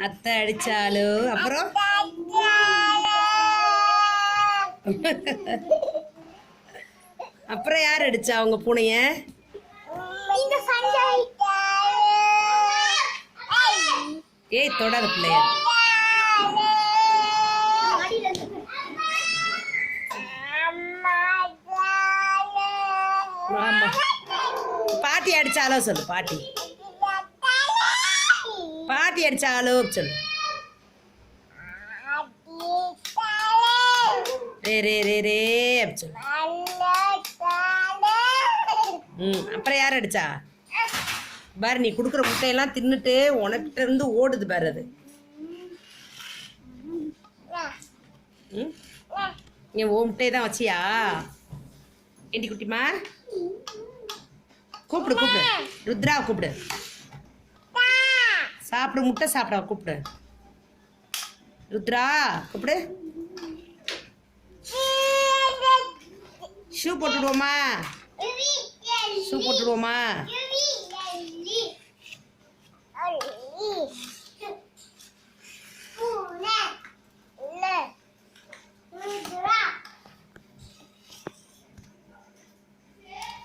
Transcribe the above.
அத்தை அடிச்சாலும் அப்புறம் அப்புறம் யார் அடிச்சா உங்க பூனைய? ஏய் தொடாத பிள்ளைய. ஆமா பாட்டி அடிச்சாலோ சொல்லு. பாட்டி பாட்டி அடிச்சாலோ சொல்லு. ரே ரே ரே ரே அப்படி சொல்லு. அப்புறம் யார் அடிச்சா பாரு? நீ கொடுக்குற முட்டையெல்லாம் தின்னுட்டு உனக்கிட்ட இருந்து ஓடுது பாரு. அது நீ ஓ முட்டையை தான் வச்சியா? ஏண்டி குட்டிமா கூப்பிடு கூப்பிடு. ருத்ரா கூப்பிடு. சாப்பிடு முட்டை சாப்பிட கூப்பிடு. ருத்ரா கூப்பிடு. ஷூ போட்டுடுவோமா? ஷூ போட்டுடுவோமா?